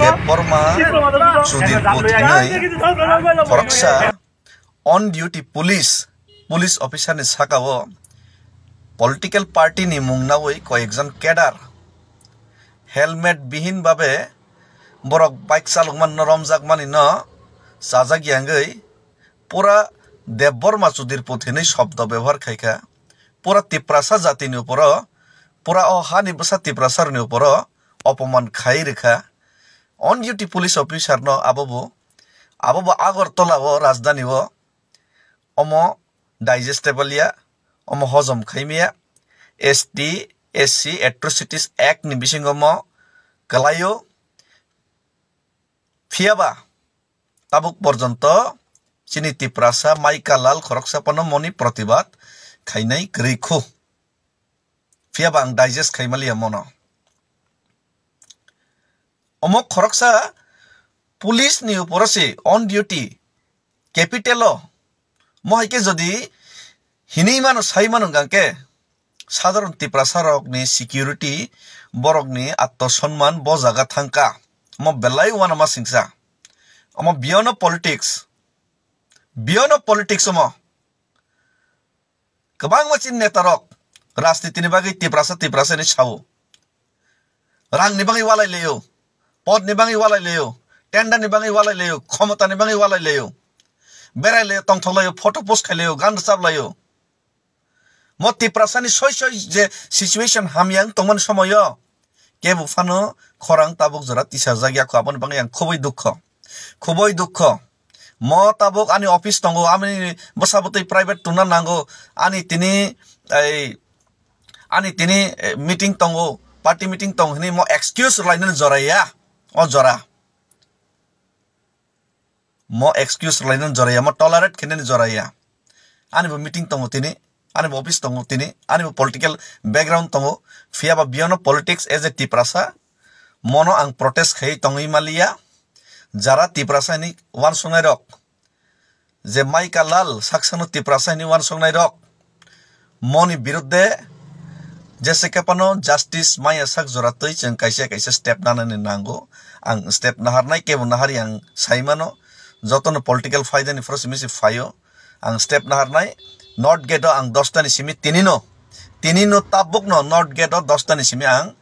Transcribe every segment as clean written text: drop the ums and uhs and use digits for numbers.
Deborma Sudir Putinai Koroksa on duty police officer ni sakawo political party ni mungnawoi koyekjon kedar helmet bihin babe borok bike salukman no romjakmani no sajagyangei pura Deborma Sudir Putinai shobdo ব্যবহার khaika pura tiprasa jati ni uporo pura o hani basa tiprasar ni uporo অপমান খাই রেখা on duty police officer ন আববো আগরতলা ও রাজধানী ও অম ডাইজেস্টেবলিয়া অম হজম খাইমিয়া ST SC atrocities act নি বিসিঙ্গম গলায়ো ফিয়াবা তাবুক পর্যন্ত চিনি তিপ্রাসা মাইকালাল খরকসাপন মনি প্রতিবাদ খাইনাই গ্রিখু ফিয়াবা আং digest খাইমালিয়া মন Omok khoroksa police ni uporose on duty capital mohaike jodi hinei manu sai manu gangke sadharon tiprasarok ni security borok ni atto sonman bo jaga thangka mo belai wana ma singsa omo beyond politics omo kabang machin netarok rajniti ni bagi tiprasa ni sawo rang ni bagi walai leyo পদ নিবাঙি ওয়ালাই লেও tender নিবাঙি ওয়ালাই লেও ক্ষমতা নিবাঙি ওয়ালাই লেও বেড়াই লেও টংথলাইও photo post খাইলেও গান চাবলাইও মতি প্রাসানি সই যে সিচুয়েশন হামিয়াং তমন সময় কে বুফানো খরাং তাবুক জরা তিসা জায়গা খো আপন বাঙি আং খুবই দুঃখ ম তাবুক আনি অফিস তঙ্গো আমি বসাবতই প্রাইভেট তুনা নাঙ্গো আনি তিনি মিটিং তঙ্গো পার্টি মিটিং তং হনি ম এক্সকিউজ লাইন জরাইয়া o jora mo excuse lainan joraya mo tolerate khinen joraya ani bo meeting tongo tini ani bo office tongo tini ani bo political background tongo fia ba beyond politics as a tiprasa mono ang protest khai tongoi malia jara tiprasa ni wan songai rok je maika lal saksano tiprasa ni wan songai rok moni biruddhe जैसे के पनो justice Maya sak joratoi cheng kaisa step nanani nango ang step naharnai ke nahari ang saimano jotono political faida ni frosimisi fayo ang step naharnai not gedo ang 10 ta ni simi tinino tabuk no not gedo 10 ta ni simi ang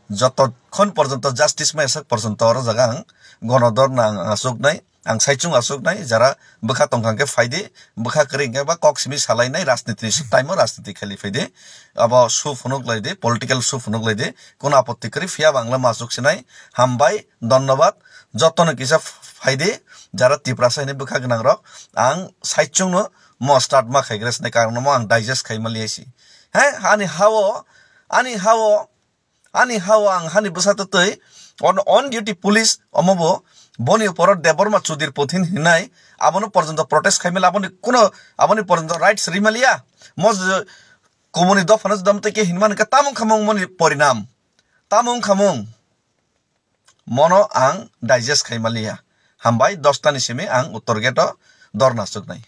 jotokhon porjonto justice maia sak porjonto oro jaga ang gonodor na asuk nai ang saichung asuk nai jara bukha tongkangke faide bukha kring ba kok simi salai nai rajniti time rajniti khali faide abo su phunuk laide political su phunuk laide kono apotti kari fia bangla masuk sinai hambai dhonnobad jotono kisa faide jara tiprasa ni bukha gnang rok ang saichung no mo start ma khaigres ne karon mo ang digest khaimaliasi ani hawo ang hani busatoi on duty police omobo boni upor Deborma Sudir Putin hinai abono porjonto protest khaimel aboni porjonto rights rimalia mos komuni dofanas damte ke hinman ka tamung khamung moni porinam tamung khamung mono ang digest khaimalia hambai 10 ta ni simi ang uttor geto dorna sugnai